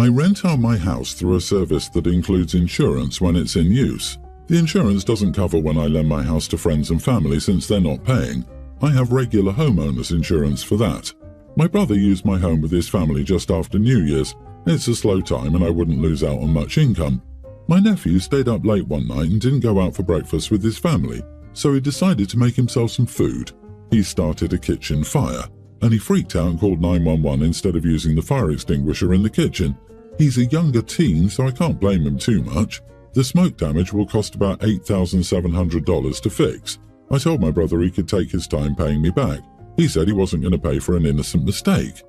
I rent out my house through a service that includes insurance when it's in use. The insurance doesn't cover when I lend my house to friends and family since they're not paying. I have regular homeowners insurance for that. My brother used my home with his family just after New Year's. It's a slow time and I wouldn't lose out on much income. My nephew stayed up late one night and didn't go out for breakfast with his family, so he decided to make himself some food. He started a kitchen fire, and he freaked out and called 911 instead of using the fire extinguisher in the kitchen. He's a younger teen, so I can't blame him too much. The smoke damage will cost about $8,700 to fix. I told my brother he could take his time paying me back. He said he wasn't going to pay for an innocent mistake.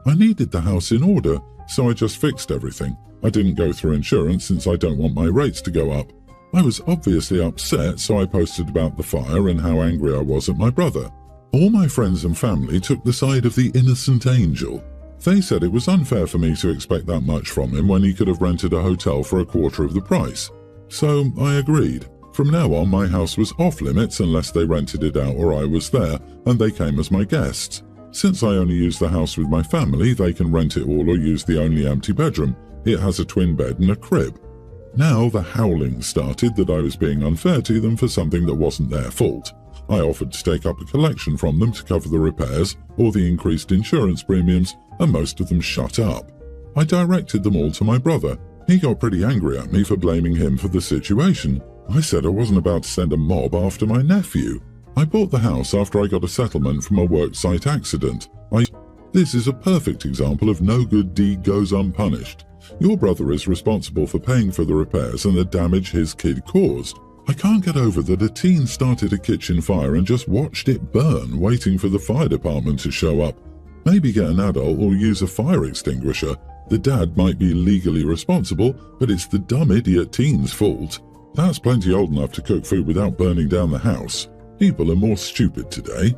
I needed the house in order, so I just fixed everything. I didn't go through insurance since I don't want my rates to go up. I was obviously upset, so I posted about the fire and how angry I was at my brother. All my friends and family took the side of the innocent angel. They said it was unfair for me to expect that much from him when he could have rented a hotel for a quarter of the price. So I agreed. From now on, my house was off limits unless they rented it out or I was there, and they came as my guests. Since I only use the house with my family, they can rent it all or use the only empty bedroom. It has a twin bed and a crib. Now the howling started that I was being unfair to them for something that wasn't their fault. I offered to take up a collection from them to cover the repairs or the increased insurance premiums, and most of them shut up. I directed them all to my brother. He got pretty angry at me for blaming him for the situation. I said I wasn't about to send a mob after my nephew. I bought the house after I got a settlement from a worksite accident. This is a perfect example of no good deed goes unpunished. Your brother is responsible for paying for the repairs and the damage his kid caused. I can't get over that a teen started a kitchen fire and just watched it burn, waiting for the fire department to show up. Maybe get an adult or use a fire extinguisher. The dad might be legally responsible, but it's the dumb idiot teen's fault. That's plenty old enough to cook food without burning down the house. People are more stupid today.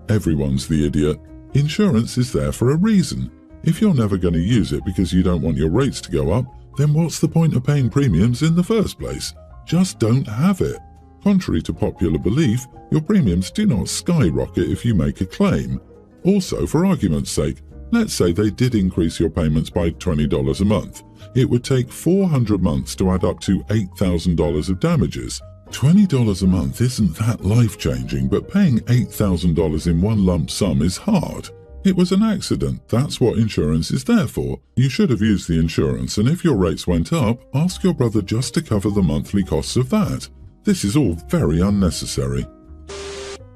Everyone's the idiot. Insurance is there for a reason. If you're never going to use it because you don't want your rates to go up, then what's the point of paying premiums in the first place? Just don't have it. Contrary to popular belief, your premiums do not skyrocket if you make a claim. Also, for argument's sake, let's say they did increase your payments by $20 a month. It would take 400 months to add up to $8,000 of damages. $20 a month isn't that life-changing, but paying $8,000 in one lump sum is hard. It was an accident. That's what insurance is there for. You should have used the insurance, and if your rates went up, ask your brother just to cover the monthly costs of that. This is all very unnecessary.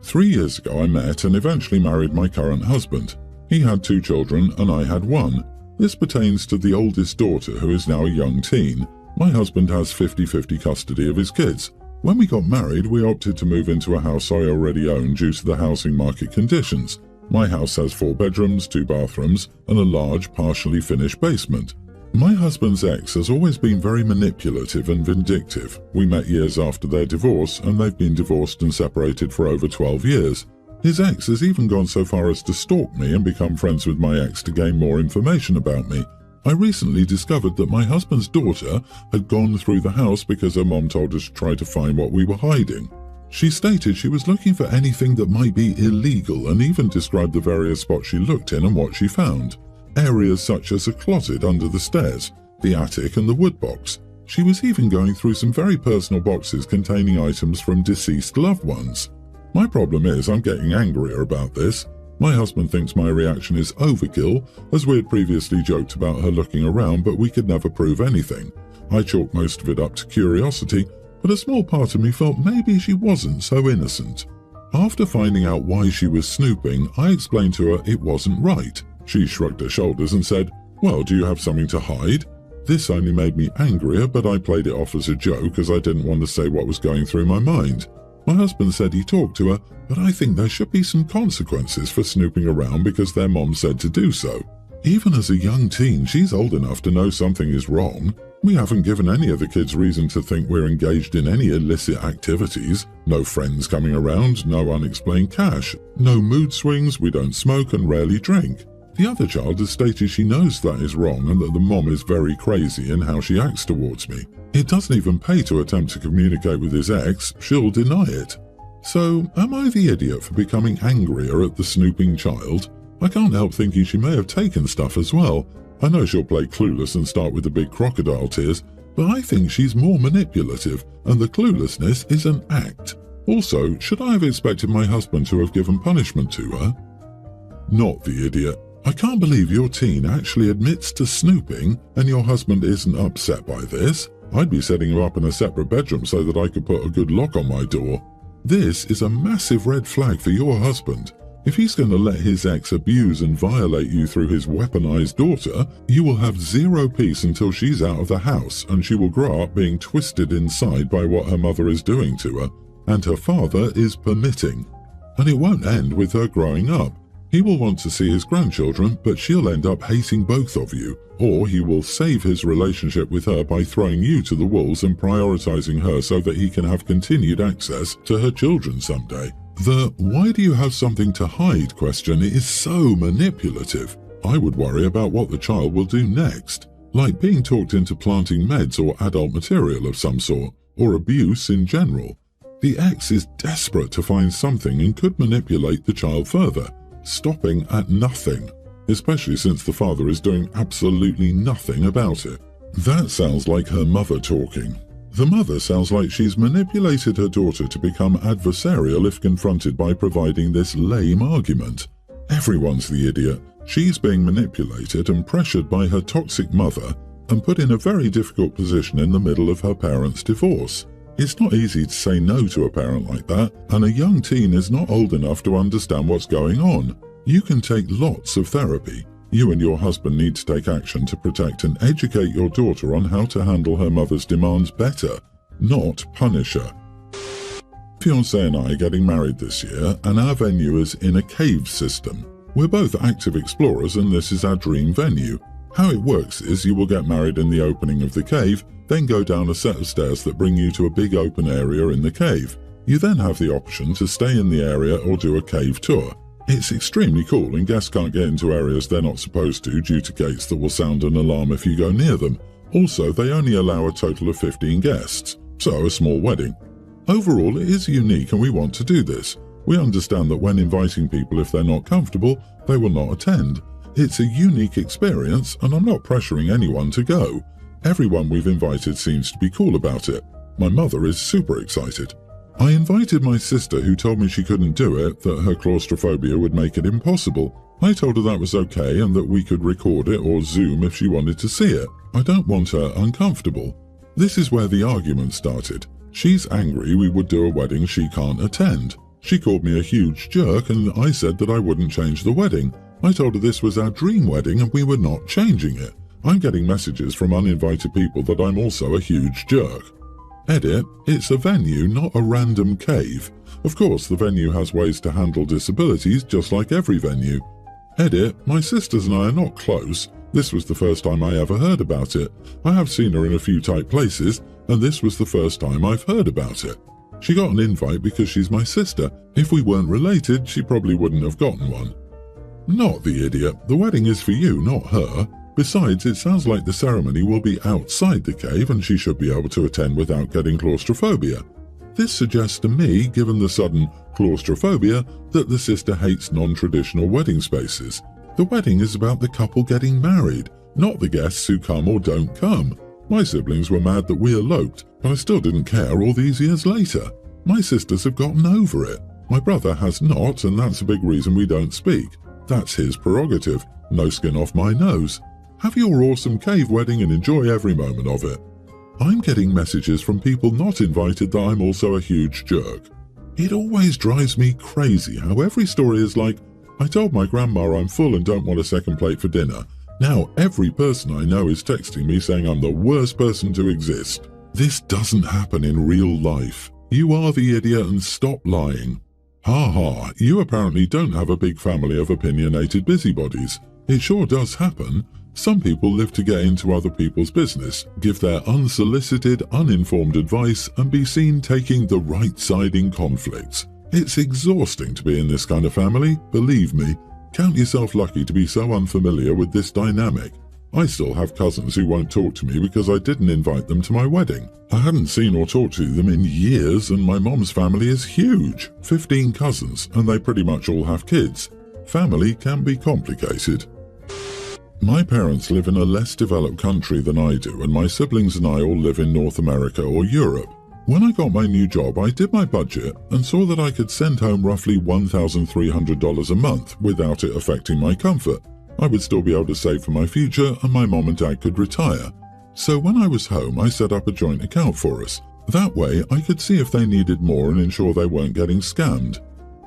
3 years ago I met and eventually married my current husband. He had 2 children and I had 1. This pertains to the oldest daughter, who is now a young teen. My husband has 50-50 custody of his kids. When we got married, we opted to move into a house I already owned due to the housing market conditions. My house has 4 bedrooms, 2 bathrooms, and a large, partially finished basement. My husband's ex has always been very manipulative and vindictive. We met years after their divorce, and they've been divorced and separated for over 12 years. His ex has even gone so far as to stalk me and become friends with my ex to gain more information about me. I recently discovered that my husband's daughter had gone through the house because her mom told her to try to find what we were hiding. She stated she was looking for anything that might be illegal and even described the various spots she looked in and what she found. Areas such as a closet under the stairs, the attic and the wood box. She was even going through some very personal boxes containing items from deceased loved ones. My problem is I'm getting angrier about this. My husband thinks my reaction is overkill, as we had previously joked about her looking around, but we could never prove anything. I chalked most of it up to curiosity, but a small part of me felt maybe she wasn't so innocent. After finding out why she was snooping, I explained to her it wasn't right. She shrugged her shoulders and said, "Well, do you have something to hide?" This only made me angrier, but I played it off as a joke as I didn't want to say what was going through my mind. My husband said he talked to her, but I think there should be some consequences for snooping around because their mom said to do so. Even as a young teen, she's old enough to know something is wrong. We haven't given any of the kids reason to think we're engaged in any illicit activities. No friends coming around, no unexplained cash, no mood swings, we don't smoke and rarely drink. The other child has stated she knows that is wrong and that the mom is very crazy in how she acts towards me. It doesn't even pay to attempt to communicate with his ex, she'll deny it. So, am I the idiot for becoming angrier at the snooping child? I can't help thinking she may have taken stuff as well. I know she'll play clueless and start with the big crocodile tears, but I think she's more manipulative, and the cluelessness is an act. Also, should I have expected my husband to have given punishment to her? Not the idiot. I can't believe your teen actually admits to snooping and your husband isn't upset by this. I'd be setting him up in a separate bedroom so that I could put a good lock on my door. This is a massive red flag for your husband. If he's going to let his ex abuse and violate you through his weaponized daughter, you will have zero peace until she's out of the house, and she will grow up being twisted inside by what her mother is doing to her, and her father is permitting. And it won't end with her growing up. He will want to see his grandchildren, but she'll end up hating both of you, or he will save his relationship with her by throwing you to the wolves and prioritizing her so that he can have continued access to her children someday. The "why do you have something to hide" question is so manipulative. I would worry about what the child will do next, like being talked into planting meds or adult material of some sort, or abuse in general. The ex is desperate to find something and could manipulate the child further, stopping at nothing, especially since the father is doing absolutely nothing about it. That sounds like her mother talking. The mother sounds like she's manipulated her daughter to become adversarial if confronted by providing this lame argument. Everyone's the idiot. She's being manipulated and pressured by her toxic mother and put in a very difficult position in the middle of her parents' divorce. It's not easy to say no to a parent like that, and a young teen is not old enough to understand what's going on. You can take lots of therapy. You and your husband need to take action to protect and educate your daughter on how to handle her mother's demands better, not punish her. Fiancé and I are getting married this year, and our venue is in a cave system. We're both active explorers, and this is our dream venue. How it works is you will get married in the opening of the cave, then go down a set of stairs that bring you to a big open area in the cave. You then have the option to stay in the area or do a cave tour. It's extremely cool, and guests can't get into areas they're not supposed to due to gates that will sound an alarm if you go near them. Also, they only allow a total of 15 guests, so a small wedding. Overall, it is unique and we want to do this. We understand that when inviting people, if they're not comfortable, they will not attend. It's a unique experience, and I'm not pressuring anyone to go. Everyone we've invited seems to be cool about it. My mother is super excited. I invited my sister, who told me she couldn't do it, that her claustrophobia would make it impossible. I told her that was okay and that we could record it or Zoom if she wanted to see it. I don't want her uncomfortable. This is where the argument started. She's angry we would do a wedding she can't attend. She called me a huge jerk, and I said that I wouldn't change the wedding. I told her this was our dream wedding and we were not changing it. I'm getting messages from uninvited people that I'm also a huge jerk. Edit, it's a venue, not a random cave. Of course, the venue has ways to handle disabilities, just like every venue. Edit, my sisters and I are not close. This was the first time I ever heard about it. I have seen her in a few tight places, and this was the first time I've heard about it. She got an invite because she's my sister. If we weren't related, she probably wouldn't have gotten one. Not the idiot. The wedding is for you, not her. Besides, it sounds like the ceremony will be outside the cave and she should be able to attend without getting claustrophobia. This suggests to me, given the sudden claustrophobia, that the sister hates non-traditional wedding spaces. The wedding is about the couple getting married, not the guests who come or don't come. My siblings were mad that we eloped, but I still didn't care all these years later. My sisters have gotten over it. My brother has not, and that's a big reason we don't speak. That's his prerogative. No skin off my nose. Have your awesome cave wedding and enjoy every moment of it. I'm getting messages from people not invited that I'm also a huge jerk. It always drives me crazy how every story is like, I told my grandma I'm full and don't want a second plate for dinner. Now every person I know is texting me saying I'm the worst person to exist. This doesn't happen in real life. You are the idiot and stop lying. Ha ha, you apparently don't have a big family of opinionated busybodies. It sure does happen. Some people live to get into other people's business, give their unsolicited, uninformed advice, and be seen taking the right side in conflicts. It's exhausting to be in this kind of family, believe me. Count yourself lucky to be so unfamiliar with this dynamic. I still have cousins who won't talk to me because I didn't invite them to my wedding. I hadn't seen or talked to them in years, and my mom's family is huge. 15 cousins, and they pretty much all have kids. Family can be complicated. My parents live in a less developed country than I do, and my siblings and I all live in North America or Europe. When I got my new job, I did my budget and saw that I could send home roughly $1,300 a month without it affecting my comfort. I would still be able to save for my future, and my mom and dad could retire. So when I was home, I set up a joint account for us. That way, I could see if they needed more and ensure they weren't getting scammed.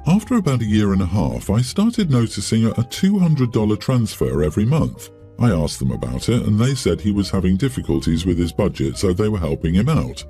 After about a year and a half, I started noticing a $200 transfer every month. I asked them about it, and they said he was having difficulties with his budget, so they were helping him out.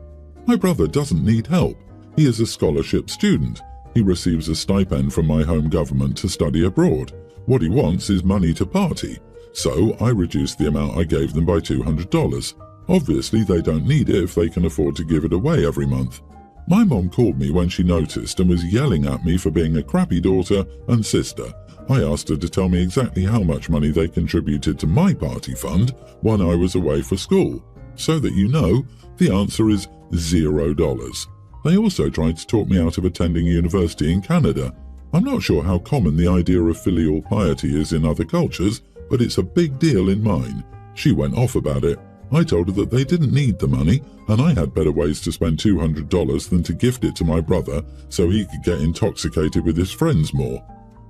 My brother doesn't need help. He is a scholarship student. He receives a stipend from my home government to study abroad. What he wants is money to party. So I reduced the amount I gave them by $200. Obviously, they don't need it if they can afford to give it away every month. My mom called me when she noticed and was yelling at me for being a crappy daughter and sister. I asked her to tell me exactly how much money they contributed to my party fund when I was away for school. So that you know, the answer is $0. They also tried to talk me out of attending university in Canada. I'm not sure how common the idea of filial piety is in other cultures, but it's a big deal in mine. She went off about it. I told her that they didn't need the money, and I had better ways to spend $200 than to gift it to my brother so he could get intoxicated with his friends more.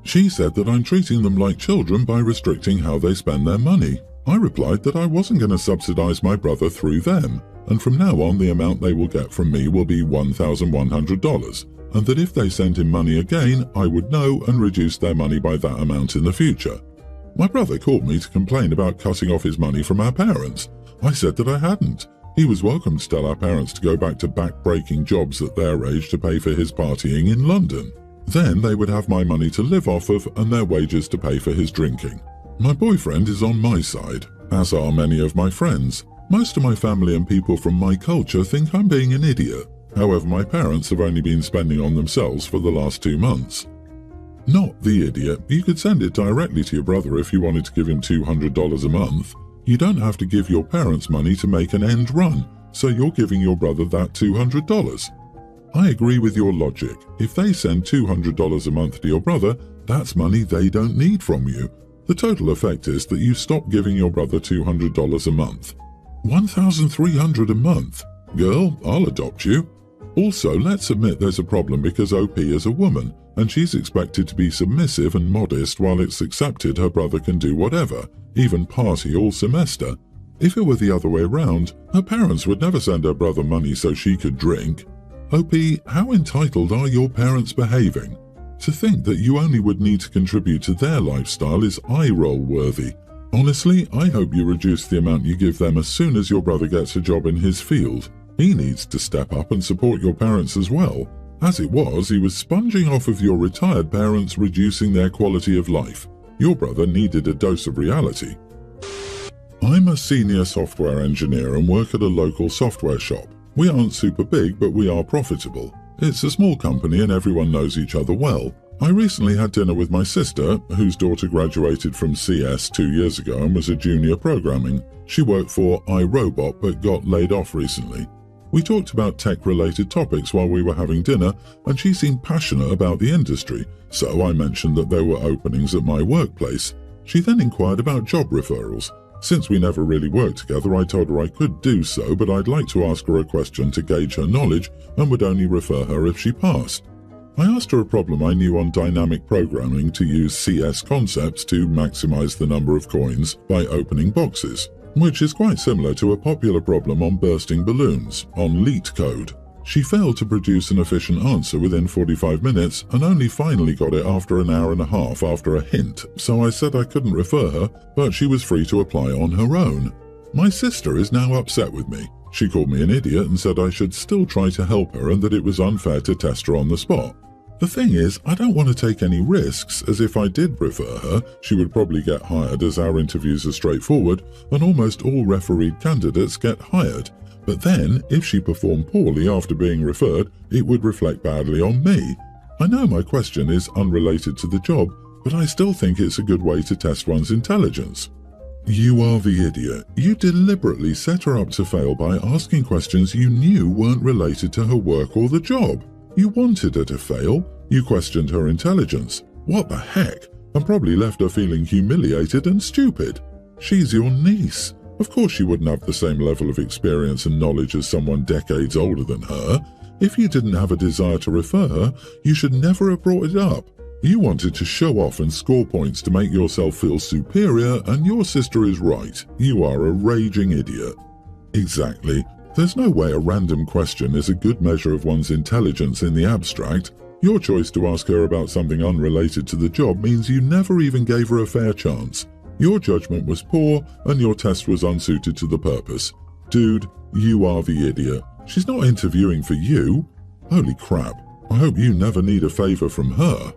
She said that I'm treating them like children by restricting how they spend their money. I replied that I wasn't going to subsidize my brother through them, and from now on the amount they will get from me will be $1,100, and that if they sent him money again, I would know and reduce their money by that amount in the future. My brother called me to complain about cutting off his money from our parents. I said that I hadn't. He was welcome to tell our parents to go back to back-breaking jobs at their age to pay for his partying in London. Then they would have my money to live off of and their wages to pay for his drinking. My boyfriend is on my side, as are many of my friends. Most of my family and people from my culture think I'm being an idiot. However, my parents have only been spending on themselves for the last 2 months. Not the idiot. You could send it directly to your brother if you wanted to give him $200 a month. You don't have to give your parents money to make an end run, so you're giving your brother that $200. I agree with your logic. If they send $200 a month to your brother, that's money they don't need from you. The total effect is that you stop giving your brother $200 a month. $1,300 a month? Girl, I'll adopt you. Also, let's admit there's a problem because OP is a woman, and she's expected to be submissive and modest while it's accepted her brother can do whatever, even party all semester. If it were the other way around, her parents would never send her brother money so she could drink. OP, how entitled are your parents behaving? To think that you only would need to contribute to their lifestyle is eye-roll worthy. Honestly, I hope you reduce the amount you give them as soon as your brother gets a job in his field. He needs to step up and support your parents as well. As it was, he was sponging off of your retired parents, reducing their quality of life. Your brother needed a dose of reality. I'm a senior software engineer and work at a local software shop. We aren't super big, but we are profitable. It's a small company and everyone knows each other well. I recently had dinner with my sister, whose daughter graduated from CS 2 years ago and was a junior programming. She worked for iRobot but got laid off recently. We talked about tech-related topics while we were having dinner, and she seemed passionate about the industry, so I mentioned that there were openings at my workplace. She then inquired about job referrals. Since we never really worked together, I told her I could do so, but I'd like to ask her a question to gauge her knowledge and would only refer her if she passed. I asked her a problem I knew on dynamic programming to use CS concepts to maximize the number of coins by opening boxes, which is quite similar to a popular problem on bursting balloons, on LEET code. She failed to produce an efficient answer within 45 minutes and only finally got it after an hour and a half after a hint, so I said I couldn't refer her, but she was free to apply on her own. My sister is now upset with me. She called me an idiot and said I should still try to help her and that it was unfair to test her on the spot. The thing is, I don't want to take any risks, as if I did refer her, she would probably get hired as our interviews are straightforward and almost all refereed candidates get hired. But then, if she performed poorly after being referred, it would reflect badly on me. I know my question is unrelated to the job, but I still think it's a good way to test one's intelligence. You are the idiot. You deliberately set her up to fail by asking questions you knew weren't related to her work or the job. You wanted her to fail. You questioned her intelligence. What the heck? And probably left her feeling humiliated and stupid. She's your niece. Of course she wouldn't have the same level of experience and knowledge as someone decades older than her. If you didn't have a desire to refer her, you should never have brought it up. You wanted to show off and score points to make yourself feel superior, and your sister is right. You are a raging idiot. Exactly. There's no way a random question is a good measure of one's intelligence in the abstract. Your choice to ask her about something unrelated to the job means you never even gave her a fair chance. Your judgment was poor, and your test was unsuited to the purpose. Dude, you are the idiot. She's not interviewing for you. Holy crap. I hope you never need a favor from her.